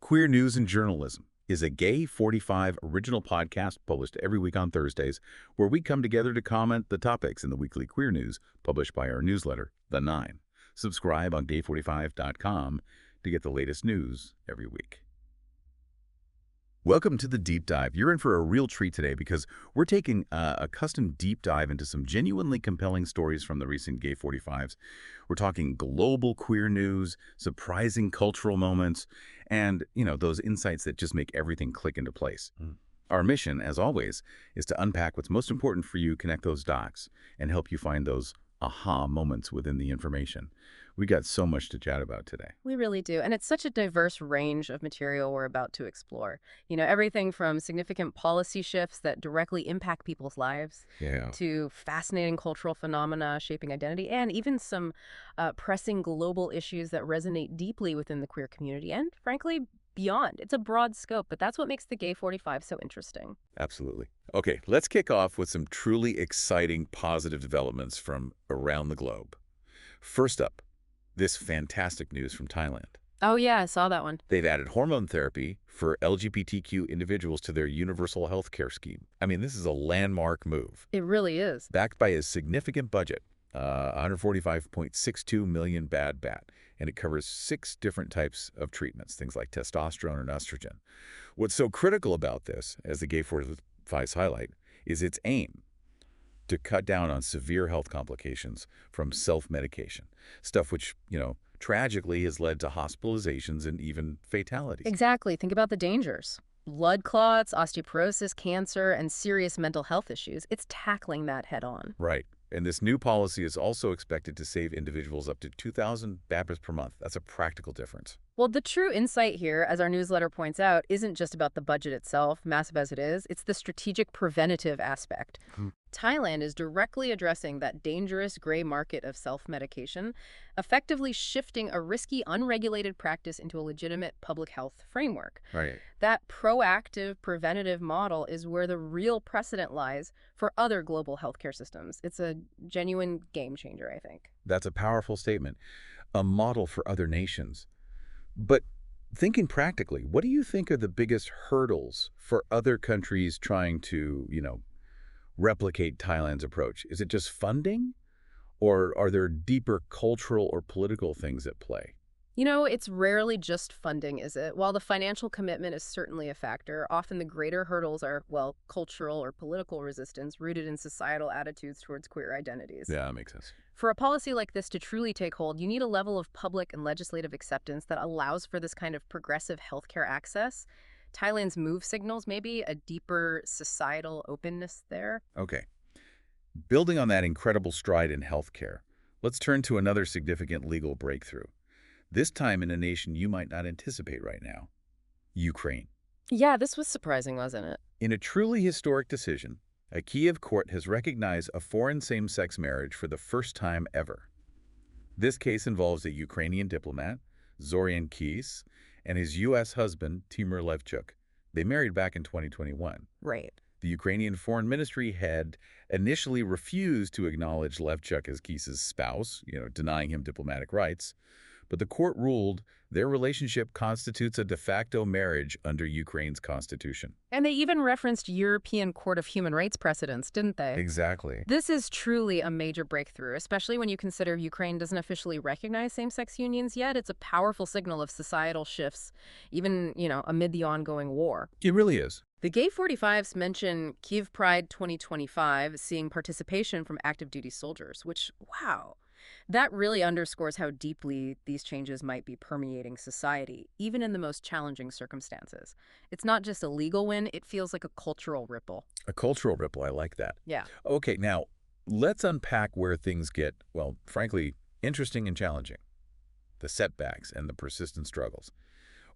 Queer News and Journalism is a Gay 45 original podcast published every week on Thursdays, where we come together to comment the topics in the weekly queer news published by our newsletter, The Nine. Subscribe on gay45.com to get the latest news every week. Welcome to the Deep Dive. You're in for a real treat today because we're taking a custom deep dive into some genuinely compelling stories from the recent Gay 45s. We're talking global queer news, surprising cultural moments, and, those insights that just make everything click into place. Our mission, as always, is to unpack what's most important for you, connect those dots, and help you find those aha moments within the information. We got so much to chat about today. We really do. And it's such a diverse range of material we're about to explore. Everything from significant policy shifts that directly impact people's lives to fascinating cultural phenomena shaping identity, and even some pressing global issues that resonate deeply within the queer community and, frankly, beyond. It's a broad scope, but that's what makes the Gay 45 so interesting. Absolutely. Okay, let's kick off with some truly exciting positive developments from around the globe. First up, this fantastic news from Thailand. Oh, yeah, I saw that one. They've added hormone therapy for LGBTQ individuals to their universal health care scheme. I mean, this is a landmark move. It really is. Backed by a significant budget, 145.62 million bad bat, and it covers 6 different types of treatments, things like testosterone and estrogen. What's so critical about this, as the Gay 45s highlight, is its aim to cut down on severe health complications from self-medication, stuff which, tragically has led to hospitalizations and even fatalities. Exactly. Think about the dangers. Blood clots, osteoporosis, cancer, and serious mental health issues. It's tackling that head on. Right. And this new policy is also expected to save individuals up to 2,000 BAPs per month. That's a practical difference. Well, the true insight here, as our newsletter points out, isn't just about the budget itself, massive as it is. It's the strategic preventative aspect. Thailand is directly addressing that dangerous gray market of self-medication, effectively shifting a risky, unregulated practice into a legitimate public health framework. Right. That proactive, preventative model is where the real precedent lies for other global healthcare systems. It's a genuine game changer, I think. That's a powerful statement. A model for other nations. But thinking practically, what do you think are the biggest hurdles for other countries trying to, replicate Thailand's approach? Is it just funding? Or are there deeper cultural or political things at play? It's rarely just funding, is it? While the financial commitment is certainly a factor, often the greater hurdles are, cultural or political resistance rooted in societal attitudes towards queer identities. Yeah, that makes sense. For a policy like this to truly take hold, you need a level of public and legislative acceptance that allows for this kind of progressive healthcare access. Thailand's move signals maybe a deeper societal openness there. Okay. Building on that incredible stride in healthcare, let's turn to another significant legal breakthrough. This time in a nation you might not anticipate right now, Ukraine. Yeah, this was surprising, wasn't it? In a truly historic decision, a Kyiv court has recognized a foreign same-sex marriage for the first time ever. This case involves a Ukrainian diplomat, Zorian Kyiv, and his U.S. husband, Timur Levchuk. They married back in 2021. Right. The Ukrainian Foreign Ministry had initially refused to acknowledge Levchuk as Kyiv's spouse, denying him diplomatic rights. But the court ruled their relationship constitutes a de facto marriage under Ukraine's constitution. And they even referenced European Court of Human Rights precedents, didn't they? Exactly. This is truly a major breakthrough, especially when you consider Ukraine doesn't officially recognize same-sex unions yet. It's a powerful signal of societal shifts, even, amid the ongoing war. It really is. The Gay 45s mention Kyiv Pride 2025 seeing participation from active duty soldiers, which, wow. That really underscores how deeply these changes might be permeating society, even in the most challenging circumstances. It's not just a legal win, it feels like a cultural ripple. A cultural ripple, I like that. Yeah. Okay, now, let's unpack where things get, frankly, interesting and challenging. The setbacks and the persistent struggles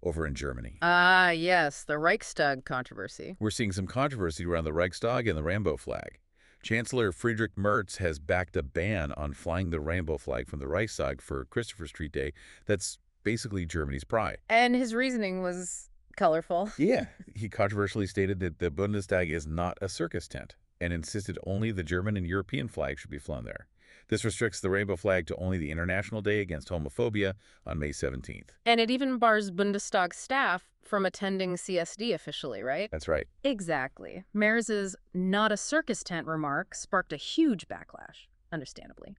over in Germany. Ah, yes, the Reichstag controversy. We're seeing some controversy around the Reichstag and the rainbow flag. Chancellor Friedrich Merz has backed a ban on flying the rainbow flag from the Reichstag for Christopher Street Day. That's basically Germany's pride. And his reasoning was colorful. Yeah. He controversially stated that the Bundestag is not a circus tent and insisted only the German and European flag should be flown there. This restricts the rainbow flag to only the International Day Against Homophobia on May 17th. And it even bars Bundestag staff from attending CSD officially, right? That's right. Exactly. Merz's "not a circus tent" remark sparked a huge backlash, understandably.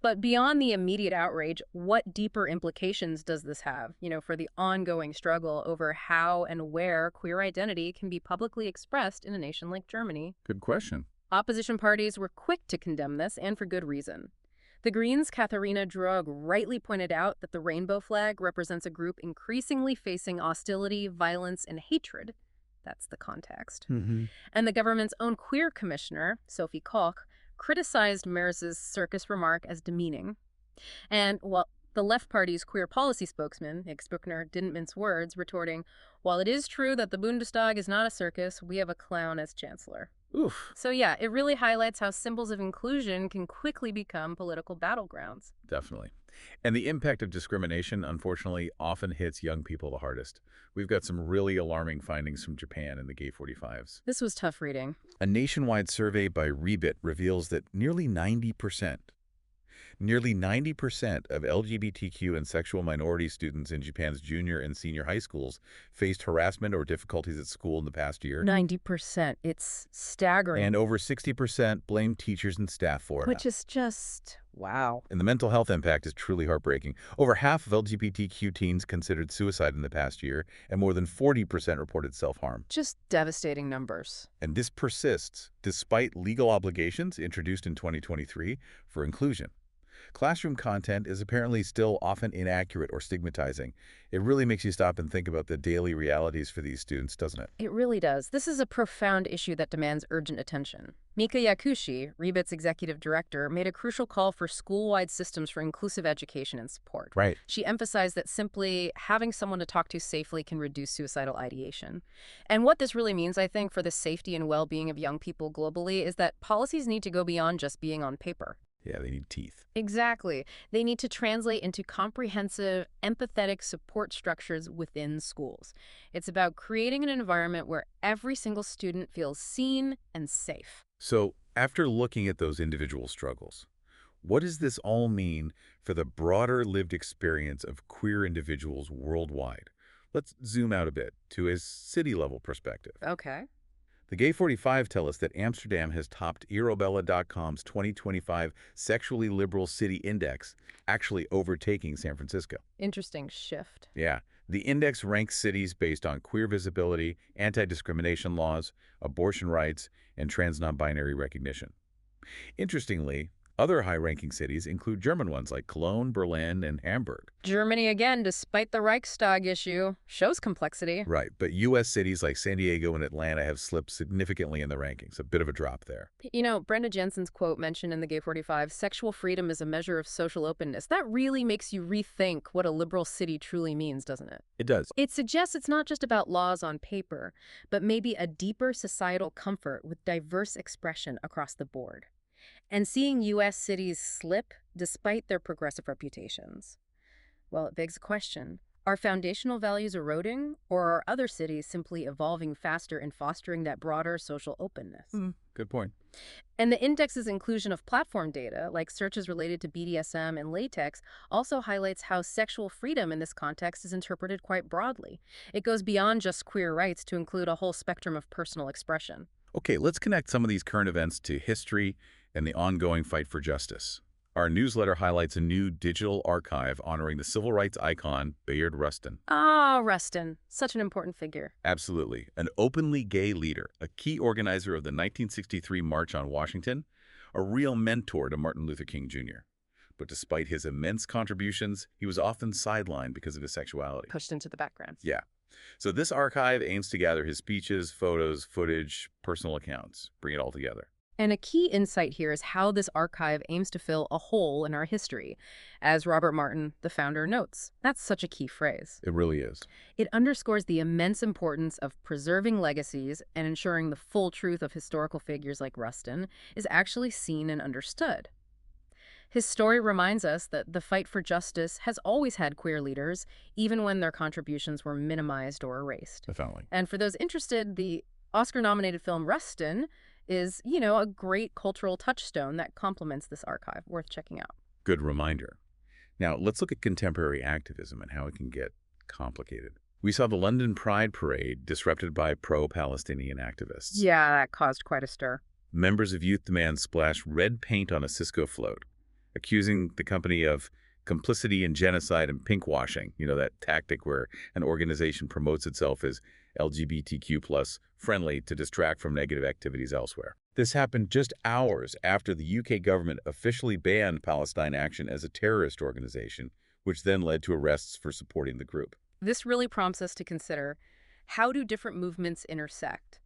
But beyond the immediate outrage, what deeper implications does this have, for the ongoing struggle over how and where queer identity can be publicly expressed in a nation like Germany? Good question. Opposition parties were quick to condemn this, and for good reason. The Greens' Katharina Droog rightly pointed out that the rainbow flag represents a group increasingly facing hostility, violence, and hatred. That's the context. And the government's own queer commissioner, Sophie Koch, criticized Merz's circus remark as demeaning. And, well, the left party's queer policy spokesman, Nick Spuchner, didn't mince words, retorting, "While it is true that the Bundestag is not a circus, we have a clown as chancellor." Oof. So yeah, it really highlights how symbols of inclusion can quickly become political battlegrounds. Definitely. And the impact of discrimination, unfortunately, often hits young people the hardest. We've got some really alarming findings from Japan in the Gay 45s. This was tough reading. A nationwide survey by Rebit reveals that nearly 90% of LGBTQ and sexual minority students in Japan's junior and senior high schools faced harassment or difficulties at school in the past year. 90%. It's staggering. And over 60% blamed teachers and staff for it. Which is just, wow. And the mental health impact is truly heartbreaking. Over half of LGBTQ teens considered suicide in the past year, and more than 40% reported self-harm. Just devastating numbers. And this persists despite legal obligations introduced in 2023 for inclusion. Classroom content is apparently still often inaccurate or stigmatizing. It really makes you stop and think about the daily realities for these students, doesn't it? It really does. This is a profound issue that demands urgent attention. Mika Yakushi, Rebit's executive director, made a crucial call for school-wide systems for inclusive education and support. Right. She emphasized that simply having someone to talk to safely can reduce suicidal ideation. And what this really means, I think, for the safety and well-being of young people globally is that policies need to go beyond just being on paper. Yeah, they need teeth. Exactly. They need to translate into comprehensive, empathetic support structures within schools. It's about creating an environment where every single student feels seen and safe. So, after looking at those individual struggles, what does this all mean for the broader lived experience of queer individuals worldwide? Let's zoom out a bit to a city-level perspective. Okay. The Gay 45 tell us that Amsterdam has topped Eurobella.com's 2025 Sexually Liberal City Index, actually overtaking San Francisco. Interesting shift. Yeah. The index ranks cities based on queer visibility, anti-discrimination laws, abortion rights, and trans non-binary recognition. Interestingly, other high-ranking cities include German ones like Cologne, Berlin, and Hamburg. Germany, again, despite the Reichstag issue, shows complexity. Right, but U.S. cities like San Diego and Atlanta have slipped significantly in the rankings, a bit of a drop there. Brenda Jensen's quote mentioned in the Gay 45, "Sexual freedom is a measure of social openness." That really makes you rethink what a liberal city truly means, doesn't it? It does. It suggests it's not just about laws on paper, but maybe a deeper societal comfort with diverse expression across the board. And seeing U.S. cities slip despite their progressive reputations, well, it begs the question, are foundational values eroding, or are other cities simply evolving faster and fostering that broader social openness? Good point. And the index's inclusion of platform data, like searches related to BDSM and latex, also highlights how sexual freedom in this context is interpreted quite broadly. It goes beyond just queer rights to include a whole spectrum of personal expression. Okay, let's connect some of these current events to history and the ongoing fight for justice. Our newsletter highlights a new digital archive honoring the civil rights icon Bayard Rustin. Ah, Rustin. Such an important figure. Absolutely. An openly gay leader, a key organizer of the 1963 March on Washington, a real mentor to Martin Luther King Jr. But despite his immense contributions, he was often sidelined because of his sexuality. Pushed into the background. Yeah. So this archive aims to gather his speeches, photos, footage, personal accounts, bring it all together. And a key insight here is how this archive aims to fill a hole in our history. As Robert Martin, the founder, notes, that's such a key phrase. It really is. It underscores the immense importance of preserving legacies and ensuring the full truth of historical figures like Rustin is actually seen and understood. His story reminds us that the fight for justice has always had queer leaders, even when their contributions were minimized or erased. Definitely. And for those interested, the Oscar-nominated film Rustin is, a great cultural touchstone that complements this archive, worth checking out. Good reminder. Now, let's look at contemporary activism and how it can get complicated. We saw the London Pride Parade disrupted by pro-Palestinian activists. Yeah, that caused quite a stir. Members of Youth Demand splashed red paint on a Cisco float, accusing the company of complicity in genocide and pinkwashing, that tactic where an organization promotes itself as LGBTQ plus friendly to distract from negative activities elsewhere. This happened just hours after the UK government officially banned Palestine Action as a terrorist organization, which then led to arrests for supporting the group. This really prompts us to consider, how do different movements intersect?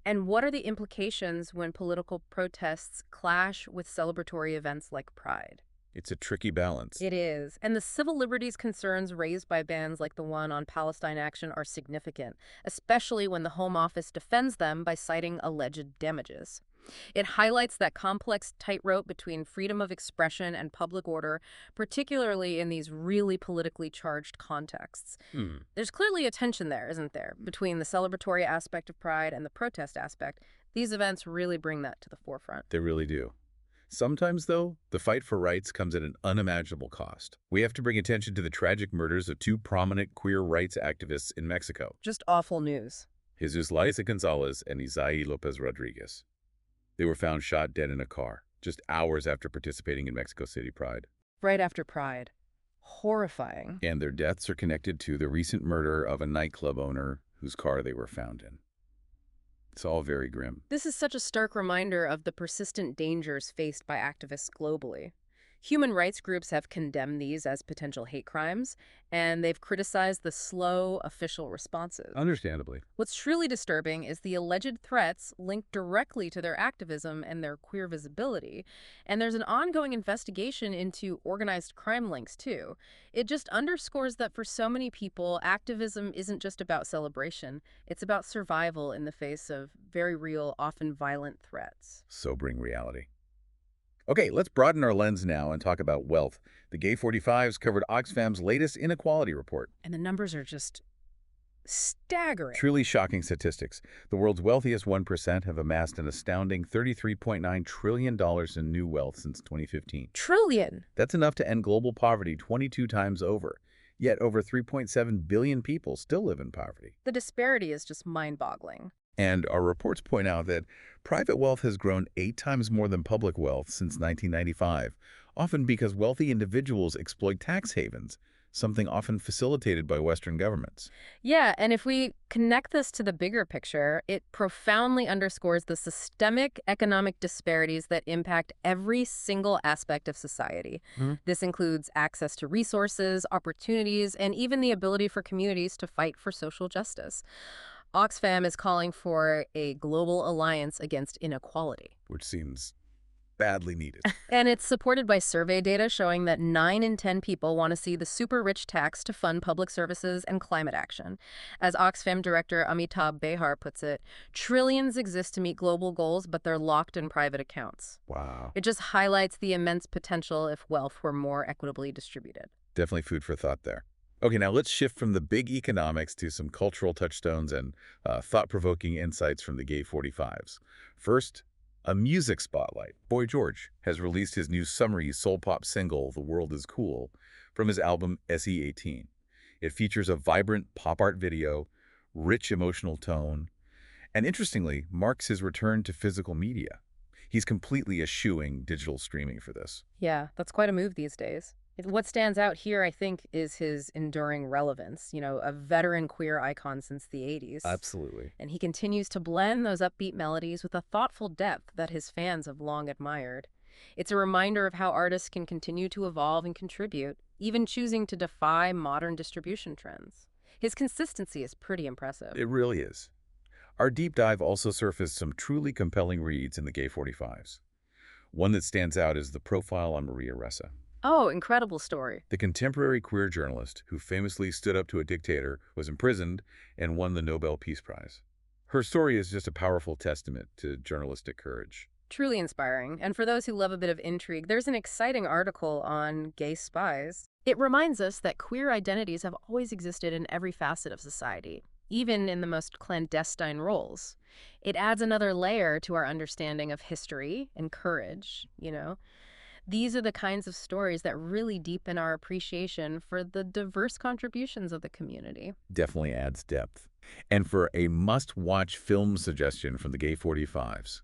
And what are the implications when political protests clash with celebratory events like Pride? It's a tricky balance. It is. And the civil liberties concerns raised by bans like the one on Palestine Action are significant, especially when the Home Office defends them by citing alleged damages. It highlights that complex tightrope between freedom of expression and public order, particularly in these really politically charged contexts. There's clearly a tension there, isn't there, between the celebratory aspect of Pride and the protest aspect. These events really bring that to the forefront. They really do. Sometimes, though, the fight for rights comes at an unimaginable cost. We have to bring attention to the tragic murders of two prominent queer rights activists in Mexico. Just awful news. Jesus Liza Gonzalez and Isai Lopez Rodriguez. They were found shot dead in a car, just hours after participating in Mexico City Pride. Right after Pride. Horrifying. And their deaths are connected to the recent murder of a nightclub owner whose car they were found in. It's all very grim. This is such a stark reminder of the persistent dangers faced by activists globally. Human rights groups have condemned these as potential hate crimes, and they've criticized the slow official responses. Understandably. What's truly disturbing is the alleged threats linked directly to their activism and their queer visibility. And there's an ongoing investigation into organized crime links, too. It just underscores that for so many people, activism isn't just about celebration. It's about survival in the face of very real, often violent threats. Sobering reality. Okay, let's broaden our lens now and talk about wealth. The Gay 45s covered Oxfam's latest inequality report. And the numbers are just staggering. Truly shocking statistics. The world's wealthiest 1% have amassed an astounding $33.9 trillion in new wealth since 2015. Trillion! That's enough to end global poverty 22 times over. Yet over 3.7 billion people still live in poverty. The disparity is just mind-boggling. And our reports point out that private wealth has grown 8 times more than public wealth since 1995, often because wealthy individuals exploit tax havens, something often facilitated by Western governments. Yeah, and if we connect this to the bigger picture, it profoundly underscores the systemic economic disparities that impact every single aspect of society. This includes access to resources, opportunities, and even the ability for communities to fight for social justice. Oxfam is calling for a global alliance against inequality, Which seems badly needed. and it's supported by survey data showing that 9 in 10 people want to see the super-rich tax to fund public services and climate action. As Oxfam director Amitabh Behar puts it, trillions exist to meet global goals, but they're locked in private accounts. Wow. It just highlights the immense potential if wealth were more equitably distributed. Definitely food for thought there. Okay, now let's shift from the big economics to some cultural touchstones and thought-provoking insights from the Gay 45s. First, a music spotlight. Boy George has released his new summery soul pop single, The World Is Cool, from his album SE18. It features a vibrant pop art video, rich emotional tone, and interestingly, marks his return to physical media. He's completely eschewing digital streaming for this. Yeah, that's quite a move these days. What stands out here, I think, is his enduring relevance, a veteran queer icon since the 80s. Absolutely. And he continues to blend those upbeat melodies with a thoughtful depth that his fans have long admired. It's a reminder of how artists can continue to evolve and contribute, even choosing to defy modern distribution trends. His consistency is pretty impressive. It really is. Our deep dive also surfaced some truly compelling reads in the Gay 45s. One that stands out is the profile on Maria Ressa. Oh, incredible story. The contemporary queer journalist who famously stood up to a dictator was imprisoned and won the Nobel Peace Prize. Her story is just a powerful testament to journalistic courage. Truly inspiring. And for those who love a bit of intrigue, there's an exciting article on gay spies. It reminds us that queer identities have always existed in every facet of society. even in the most clandestine roles. It adds another layer to our understanding of history and courage. These are the kinds of stories that really deepen our appreciation for the diverse contributions of the community. Definitely adds depth. And for a must-watch film suggestion from the Gay 45s,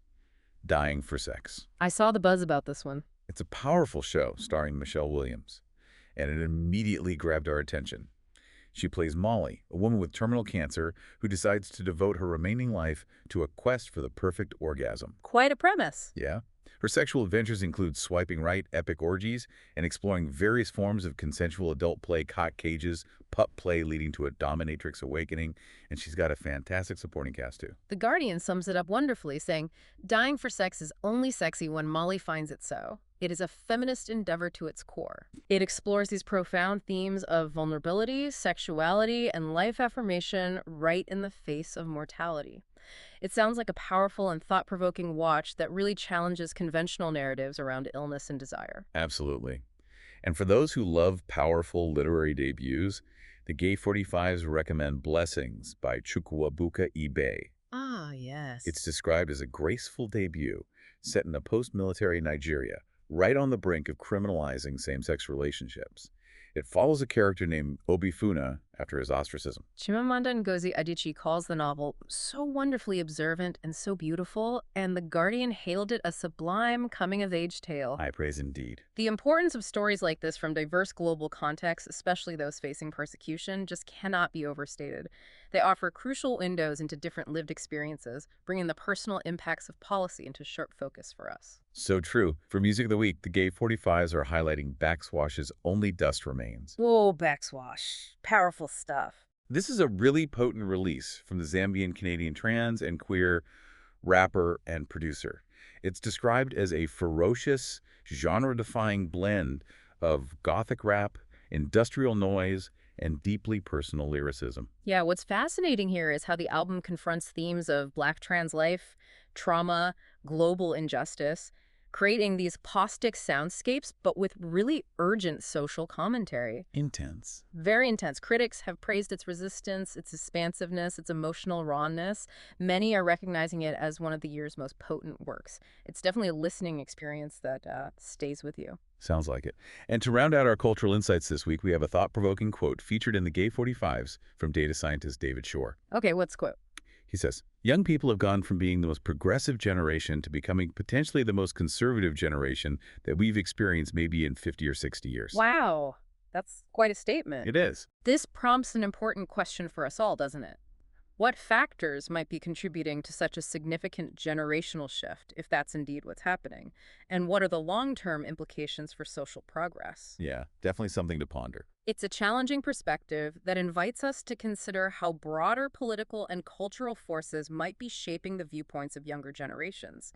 Dying for Sex. I saw the buzz about this one. It's a powerful show starring Michelle Williams, and it immediately grabbed our attention. She plays Molly, a woman with terminal cancer who decides to devote her remaining life to a quest for the perfect orgasm. Quite a premise. Yeah? Her sexual adventures include swiping right, epic orgies, and exploring various forms of consensual adult play, cock cages, pup play leading to a dominatrix awakening, and she's got a fantastic supporting cast too. The Guardian sums it up wonderfully, saying, "Dying for sex is only sexy when Molly finds it so. It is a feminist endeavor to its core. It explores these profound themes of vulnerability, sexuality, and life affirmation right in the face of mortality." It sounds like a powerful and thought-provoking watch that really challenges conventional narratives around illness and desire. Absolutely. And for those who love powerful literary debuts, the Gay 45s recommend Blessings by Chukwuebuka Ibe. Ah, yes. It's described as a graceful debut set in a post-military Nigeria, right on the brink of criminalizing same-sex relationships. It follows a character named Obifuna after his ostracism. Chimamanda Ngozi Adichie calls the novel so wonderfully observant and so beautiful, and The Guardian hailed it a sublime coming-of-age tale. High praise indeed. The importance of stories like this from diverse global contexts, especially those facing persecution, just cannot be overstated. They offer crucial windows into different lived experiences, bringing the personal impacts of policy into sharp focus for us. So true. For Music of the Week, the Gay 45s are highlighting Backswash's Only Dust Remains. Whoa, Backswash. Powerful stuff. This is a really potent release from the Zambian-Canadian trans and queer rapper and producer. It's described as a ferocious, genre-defying blend of gothic rap, industrial noise, and deeply personal lyricism. Yeah, what's fascinating here is how the album confronts themes of Black trans life, trauma, global injustice, creating these caustic soundscapes, but with really urgent social commentary. Intense. Very intense. Critics have praised its resistance, its expansiveness, its emotional rawness. Many are recognizing it as one of the year's most potent works. It's definitely a listening experience that stays with you. Sounds like it. And to round out our cultural insights this week, we have a thought-provoking quote featured in the Gay 45s from data scientist David Shore. Okay, what's the quote? He says, "Young people have gone from being the most progressive generation to becoming potentially the most conservative generation that we've experienced maybe in 50 or 60 years." Wow, that's quite a statement. It is. This prompts an important question for us all, doesn't it? What factors might be contributing to such a significant generational shift, if that's indeed what's happening? And what are the long-term implications for social progress? Yeah, definitely something to ponder. It's a challenging perspective that invites us to consider how broader political and cultural forces might be shaping the viewpoints of younger generations,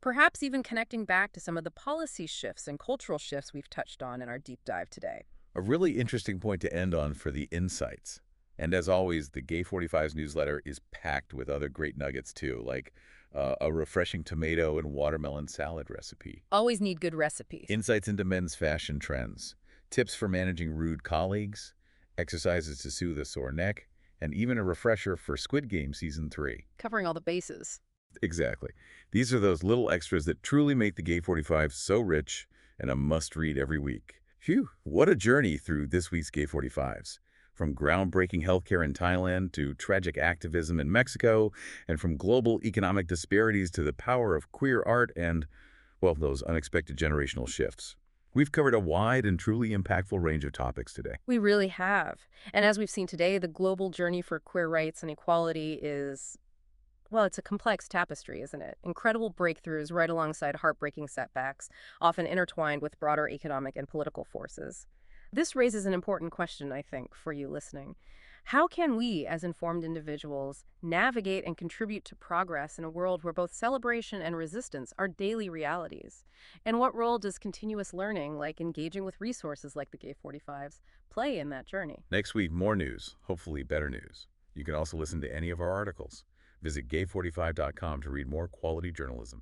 perhaps even connecting back to some of the policy shifts and cultural shifts we've touched on in our deep dive today. A really interesting point to end on for the insights. And as always, the Gay 45's newsletter is packed with other great nuggets too, like a refreshing tomato and watermelon salad recipe. Always need good recipes. Insights into men's fashion trends, tips for managing rude colleagues, exercises to soothe a sore neck, and even a refresher for Squid Game Season 3. Covering all the bases. Exactly. These are those little extras that truly make the Gay 45 so rich and a must-read every week. Phew, what a journey through this week's Gay 45s. From groundbreaking healthcare in Thailand to tragic activism in Mexico, and from global economic disparities to the power of queer art and, well, those unexpected generational shifts. We've covered a wide and truly impactful range of topics today. We really have. And as we've seen today, the global journey for queer rights and equality is, well, it's a complex tapestry, isn't it? Incredible breakthroughs right alongside heartbreaking setbacks, often intertwined with broader economic and political forces. This raises an important question, I think, for you listening. How can we, as informed individuals, navigate and contribute to progress in a world where both celebration and resistance are daily realities? And what role does continuous learning, like engaging with resources like the Gay 45s, play in that journey? Next week, more news, hopefully better news. You can also listen to any of our articles. Visit gay45.com to read more quality journalism.